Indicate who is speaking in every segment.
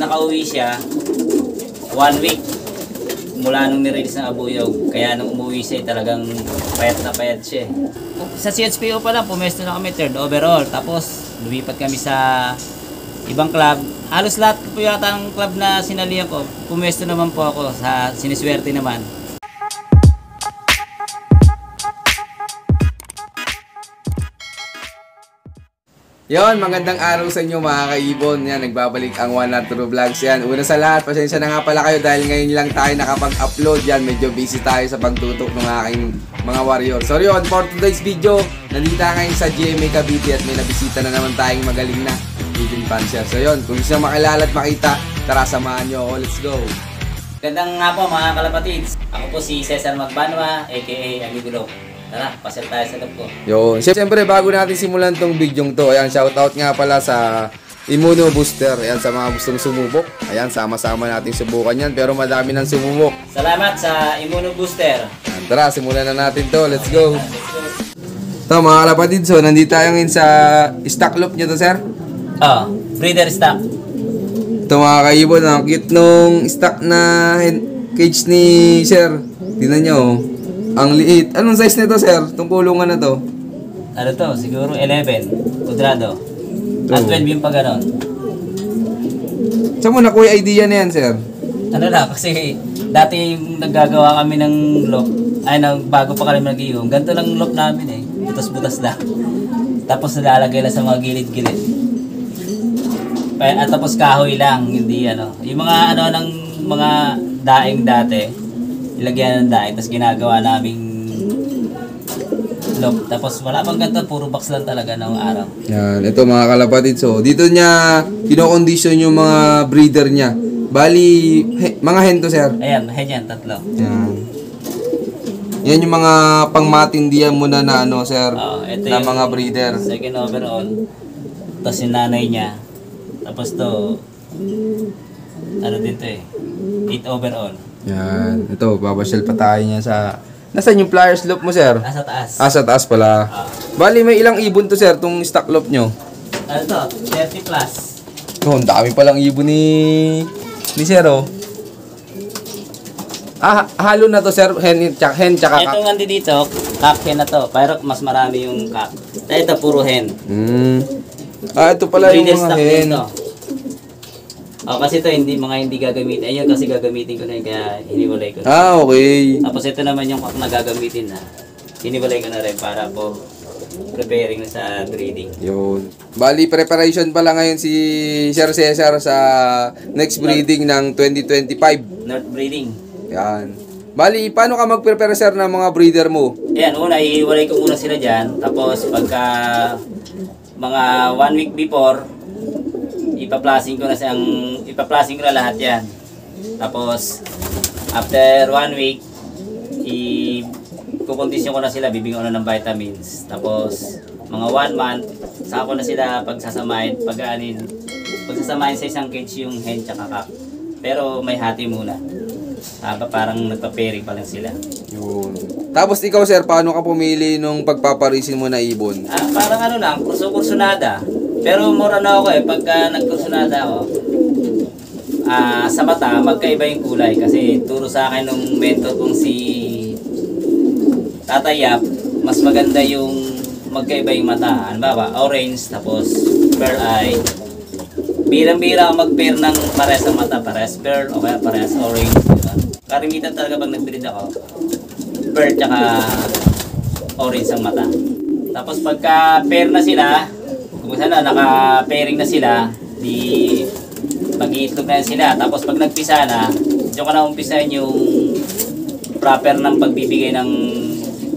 Speaker 1: nakauwi siya, 1 week mula nung nirelease ng abuyog. Kaya nung umuwi siya, talagang payat na payat siya. Sa CHPO pa lang, pumesto na kami 3rd overall. Tapos, lumipat kami sa ibang club. Halos lahat po yata ng club na sinalihan ko, pumesto naman po ako sa siniswerte naman.
Speaker 2: Yon, magandang araw sa inyo mga kaibon. Yan, nagbabalik ang One Not True Vlogs. Yan, una sa lahat, pasensya na nga pala kayo dahil ngayon lang tayo nakapag-upload. Yan, medyo busy tayo sa pagtutok ng aking mga warrior. So yun, for today's video, nandito ngayon sa GMA Cavite at may nabisita na naman tayong magaling na Legion Panzer. So yun, kung gusto nyo makilala at makita, tara samahan nyo ako. Let's go!
Speaker 1: Gandang nga po mga kalapatids. Ako po si Cesar Magbanwa, aka Amigulo. Tara, pasel tayo sa loob ko.
Speaker 2: Yun. Siyempre, bago natin simulan tong video to, ayan, shoutout nga pala sa Immuno Booster. Ayan, sa mga gustong sumubok. Ayan, sama-sama natin subukan yan. Pero madami nang sumubok.
Speaker 1: Salamat sa Immuno Booster.
Speaker 2: Ayan, tara, simulan na natin to. Let's go. Ito, mga kalapatid. So, nandito tayo ngayon sa stock loop nyo to, sir?
Speaker 1: Breeder stock.
Speaker 2: Ito, mga kaibon. Ang cute nung stock na cage ni sir. Tingnan nyo, oh. Ang liit. Anong size nito, sir? Itong kulungan na to?
Speaker 1: Ano to? Siguro 11. Kudrado. At 12 yung pag ganon.
Speaker 2: Saan mo nakuha idea na yan, sir?
Speaker 1: Ano lang, kasi dati yung naggagawa kami ng lock, bago pa kami nag-iom, ganito lang lock namin eh. Butas-butas lang. Tapos nalalagay lang sa mga gilid-gilid. At tapos kahoy lang, hindi ano. Yung mga ano ng mga daing dati, ilagyan ng daing, tapos ginagawa naming lock. Tapos wala pang ganito, puro box lang talaga ng araw. Yan,
Speaker 2: ito mga kalapatid. So, dito niya kinokondisyon yung mga breeder niya. Bali, mga hen to, sir?
Speaker 1: Ayan, hen yan, 3.
Speaker 2: Yan. Yan yung mga pangmatindihan muna na ano, sir,
Speaker 1: ito
Speaker 2: na mga breeder.
Speaker 1: Second overall. Tapos yung nanay niya. Tapos to, ano din to eh, 8 overall.
Speaker 2: Yan. Ito, babasyal pa tayo niya sa... Nasaan yung pliers loop mo, sir?
Speaker 1: Nasa taas.
Speaker 2: Sa taas pala. Bali, may ilang ibon to, sir, itong stock loop nyo?
Speaker 1: Ano to? 30 plus.
Speaker 2: Oh, ang dami palang ibon ni sir, oh. Halo na to, sir. Hen tsaka kak.
Speaker 1: Itong andi dito, kak hen na to. Pero mas marami yung kak. Ito, puro hen.
Speaker 2: Ito pala yung mga hen.
Speaker 1: Kasi ito hindi gagamitin. Ayun kasi gagamitin ko na yun, kaya hiniwalay ko na.
Speaker 2: Okay.
Speaker 1: Tapos ito naman yung kak na gagamitin na. Hiniwalay ko na rin para po preparing na sa breeding.
Speaker 2: Yun. Bali, preparation pala ngayon si Sir Cesar sa next breeding ng 2025.
Speaker 1: North breeding.
Speaker 2: Yan. Bali, paano ka mag-prepare, sir, ng mga breeder mo?
Speaker 1: Ayan, una, ihiwalay ko muna sila dyan. Tapos, pagka mga 1 week before, ipaplasing ko na lahat yan. Tapos, after 1 week, kukondisyon ko na sila, bibigyan ko na ng vitamins. Tapos, mga 1 month, saka ko na sila pagsasamahin sa isang cage yung hen tsaka kak. Pero may hati muna. Parang nagpa-pairing pa lang sila.
Speaker 2: Yun. Tapos ikaw, sir, paano ka pumili nung pagpaparisin mo na ibon?
Speaker 1: Parang ano lang, kurso-kursunada. Pero mura na ako eh, pagka nagkursunada ako, sa mata, magkaiba yung kulay. Kasi turo sa akin nung mentor kong si Tatay Yap, mas maganda yung magkaiba yung mata. Ano ba? Orange, tapos pearl eye. Birang-bira ako mag-pair ng parehas ang mata, parehas pearl o kaya parehas orange. Diba? Karamitan talaga pag nag-breed ako, pearl tsaka orange ang mata. Tapos pagka pair na sila, kung sana naka-pairing na sila, di mag-iitlog na sila. Tapos pag nagpisa na, diyan ka na umpisahin yung proper ng pagbibigay ng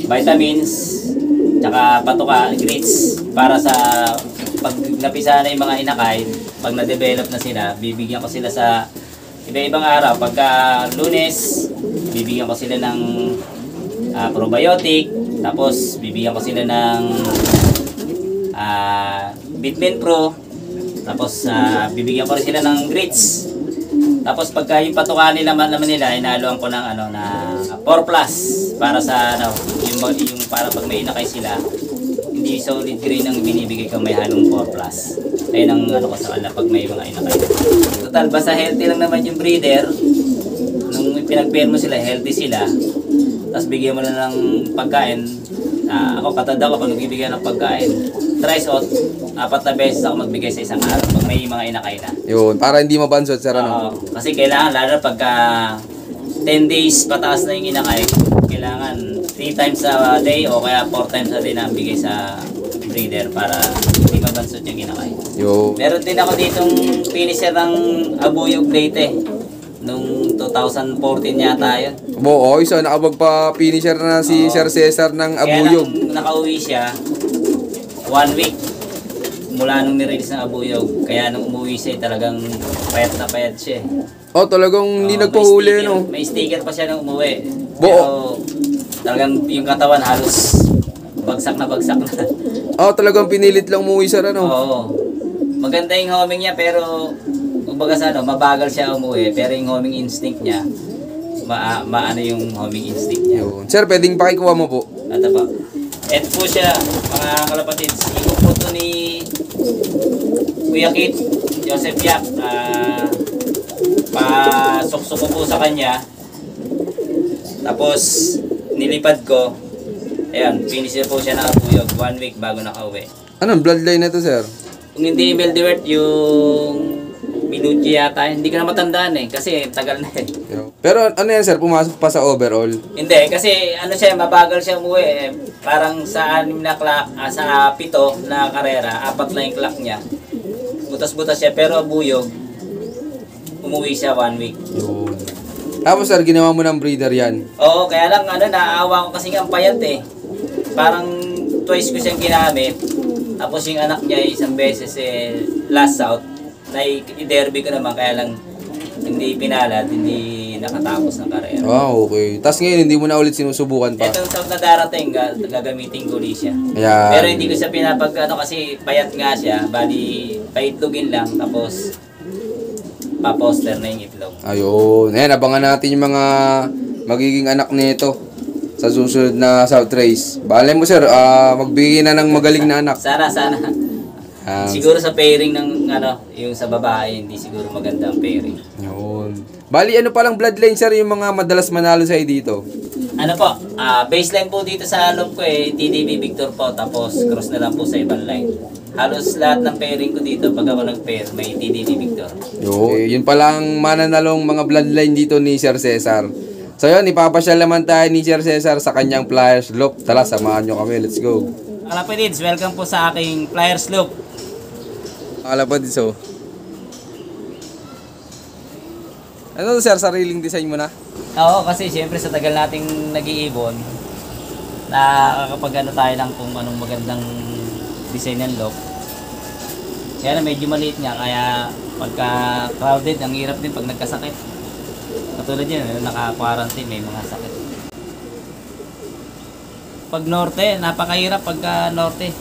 Speaker 1: vitamins, tsaka patuka, grits, para sa pag napisa na yung mga inakay, pag na-develop na sila, bibigyan ko sila sa iba-ibang araw. Pagka Lunes, bibigyan ko sila ng probiotic, tapos bibigyan ko sila ng Bitmin Pro, tapos bibigyan ko rin sila ng grits. Tapos pagka yung patuka nila naman nila, inaluan ko ng ano na 4 plus para sa ano, yung para pag may inakay sila, hindi solid grain ang binibigay ko, may halong 4+. Ayun ang ano ko sa kanila pag may mga inakay. Total, basta healthy lang naman yung breeder. Nung pinag-pair mo sila, healthy sila. Tapos bigyan mo na ng pagkain. Ako katanda ko pag nagbibigay ng pagkain. Thrice out, 4 na beses ako magbigay sa isang araw pag may mga inakay na.
Speaker 2: Yun, para hindi mabansot, sir, ano?
Speaker 1: Kasi kailangan, lalo pagka 10 days pataas na yung inakay, kailangan 3 times a day o kaya 4 times a day na bigay sa breeder para hindi mabansot yung inakay.
Speaker 2: Yo.
Speaker 1: Meron din ako ditong finisher ng Abuyog Leyte. Nung 2014 yata yun.
Speaker 2: Oo, isa nakapagpa-finisher na si Sir Cesar ng Abuyog.
Speaker 1: Kaya nang nakauwi siya, 1 week mula nung nirelease ng Abuyog. Kaya nung umuwi siya, talagang payat na payat siya.
Speaker 2: Oh, talagang hindi nagpahuli, no?
Speaker 1: May sticker pa siya nung umuwi.
Speaker 2: Buo.
Speaker 1: Pero talagang yung katawan halos bagsak na bagsak na.
Speaker 2: Oh, talagang pinilit lang umuwi, sir, ano?
Speaker 1: Oo. Maganda yung homing niya pero kumbaga sa mabagal siya umuwi. Pero yung homing instinct niya, maano yung homing instinct niya.
Speaker 2: Yun. Sir, pwedeng pakikuha mo po.
Speaker 1: Ito po. Ito po siya, mga kalapatids. Iko po ito ni Kuya Kit, Joseph Yap. Pasuksok ko po sa kanya. Tapos, nilipad ko. Ayan, finish po siya ng Abuyog 1 week bago nakauwi.
Speaker 2: Anong bloodline na to, sir?
Speaker 1: Kung hindi Meldiwert, yung Minucci yata, hindi ko na matandaan eh, kasi tagal na eh.
Speaker 2: Pero ano yan, sir? Pumasok pa sa overall?
Speaker 1: Hindi, kasi ano siya, mabagal siya umuwi eh. Parang sa 6 na clock, sa 7 na karera, 4 na yung clock niya. Butas-butas siya, pero Abuyog, umuwi siya 1 week.
Speaker 2: Yun. Tapos, sir, ginawa mo ng breeder yan?
Speaker 1: Oo, kaya lang naawa ko kasi ang payat eh. Parang twice ko siyang ginamit. Tapos yung anak niya isang beses last out. I-derby ko naman kaya lang hindi pinalad, hindi nakatapos ng karera.
Speaker 2: Okay. Tapos ngayon, hindi mo na ulit sinusubukan pa?
Speaker 1: Itong south na darating, gagamitin ko ulit siya.
Speaker 2: Ayan.
Speaker 1: Pero hindi ko siya kasi payat nga siya. Bali, paitlogin lang. Tapos, pa-poster na yung itlog.
Speaker 2: Ayun. Ayan, abangan natin yung mga magiging anak nito sa susunod na South Race. Balay mo, sir, magbigay na ng magaling na anak.
Speaker 1: Sana. Siguro sa pairing ng yung sa babae, hindi siguro maganda ang pairing.
Speaker 2: Yun. Bali, ano palang bloodline, sir, yung mga madalas manalo sa'yo dito?
Speaker 1: Ano po, baseline po dito sa loop ko TDB Victor po, tapos cross na lang po sa ibang line. Halos lahat ng pairing ko dito, pag ako nag-pair, may TDB Victor.
Speaker 2: Yun. Yun palang mananalong mga bloodline dito ni Sir Cesar. So yun, ipapasyal naman tayo ni Sir Cesar sa kanyang Flyers Loop. Tara, samahan nyo kami. Let's go.
Speaker 1: Kalapatids, welcome po sa aking Flyers Loop.
Speaker 2: Kalapatids, so. Ano to, sir? Sariling design mo na?
Speaker 1: Oo, kasi siyempre sa tagal nating nag-iibon, nakakapag tayo lang kung anong magandang design ng loop. Kaya na medyo maliit nga, kaya pagka crowded, ang hirap din pag nagkasakit. Katulad yan, naka-quarantine, may mga sakit. Pag norte, napakahirap pagka norte.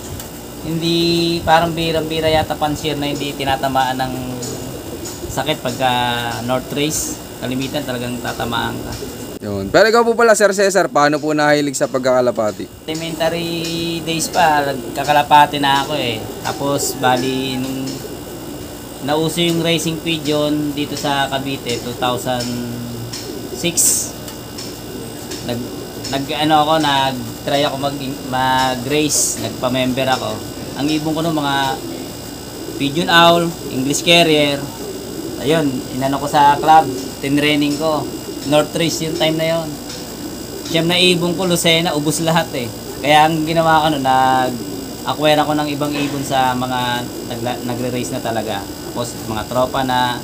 Speaker 1: Hindi, parang birang-bira yata pansir na hindi tinatamaan ng sakit pagka North Race. Kalimitan talagang tatamaan ka.
Speaker 2: Yun. Pero ikaw po pala, Sir Cesar, paano po nahilig sa pagkakalapati?
Speaker 1: Elementary days pa, kakalapati na ako eh. Tapos, bali, nung nauso yung racing pigeon dito sa Cavite, 2006. Nag-try ako mag-race, nagpa-member ako. Ang ibon ko ng mga pigeon owl, English carrier. Ayun, inano ko sa club, tinraining ko. North Race yung time na yon. Siyem na ibon ko, Lucena, ubos lahat eh. Kaya ang ginawa ko nag-acquire ako ng ibang ibon sa mga nagre-race na talaga. Tapos mga tropa na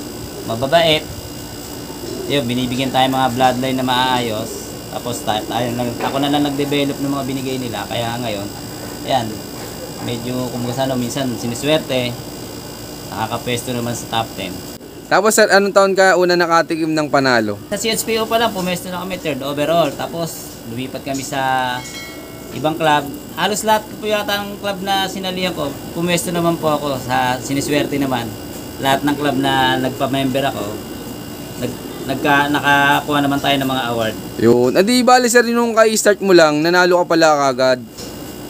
Speaker 1: mababait. Yun, binibigyan tayo mga bloodline na maayos. Tapos ako na lang nag-develop ng mga binigay nila. Kaya ngayon, ayan, medyo minsan siniswerte. Nakakapwesto naman sa top 10.
Speaker 2: Tapos, sir, anong taon ka una nakatikim ng panalo?
Speaker 1: Sa CHPO pa lang, pumesto na kami 3rd overall. Tapos, lumipat kami sa ibang club. Halos lahat po yata ng club na sinalihan ko, pumesto naman po ako sa siniswerte naman. Lahat ng club na nagpa-member ako, nakakuha naman tayo ng mga award.
Speaker 2: Yun. Adi, bali, sir, nung ka-start mo lang, nanalo ka pala kagad.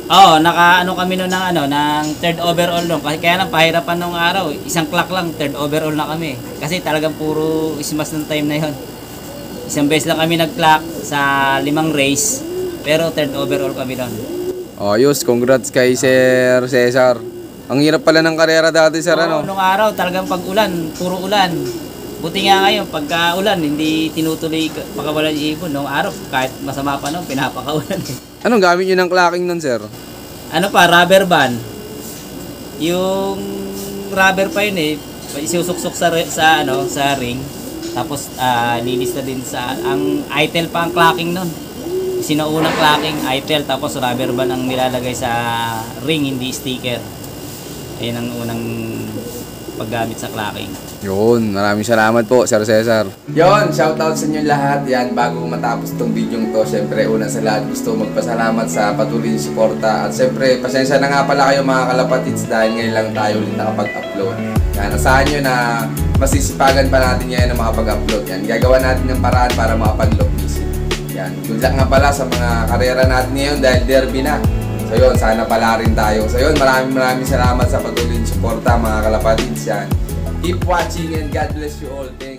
Speaker 1: Oo, naka-ano kami noon ng third overall noon. Kasi kaya lang pahirapan nung araw. Isang clock lang, third overall na kami. Kasi talagang puro ismas ng time na yon. Isang beses lang kami nag-clock sa 5 race. Pero third overall kami noon.
Speaker 2: Ayos, congrats kay Sir Cesar. Ang hirap pala ng karera dati, Sir, ano?
Speaker 1: Nung araw talagang pag ulan, puro ulan. Buti nga ngayon, pagka ulan, hindi tinutuloy pakawalan yung ibon. Nung araw, kahit masama pa noon, pinapakaulan.
Speaker 2: Anong gamit nyo ng clocking nun, Sir?
Speaker 1: Ano pa, rubber band. Yung rubber pa yun isusuksok sa ring. Tapos lilista din sa ang ITEL pa ang clocking nun. Sinuunang clocking ITEL tapos rubber band ang nilalagay sa ring, hindi sticker. Ayun ang unang paggamit sa clocking.
Speaker 2: Yun, maraming salamat po, Sir Cesar. Yun, shoutout sa inyo lahat. Yan, bago matapos tong video to, syempre, una sa lahat gusto magpasalamat sa patuloy na suporta. At syempre, pasensya na nga pala kayo mga kalapatids dahil ngayon lang tayo ulit nakapag-upload. Yan, asahan nyo na masisipagan pa natin ngayon na makapag-upload. Yan, gagawa natin ng paraan para makapag-lock visit. Yan, good luck nga pala sa mga karera natin ngayon dahil derby na. So yun, sana pala rin tayo. So yun, maraming salamat sa patuloy na suporta mga kalapatids. Yan. Keep watching and God bless you all. Thank you.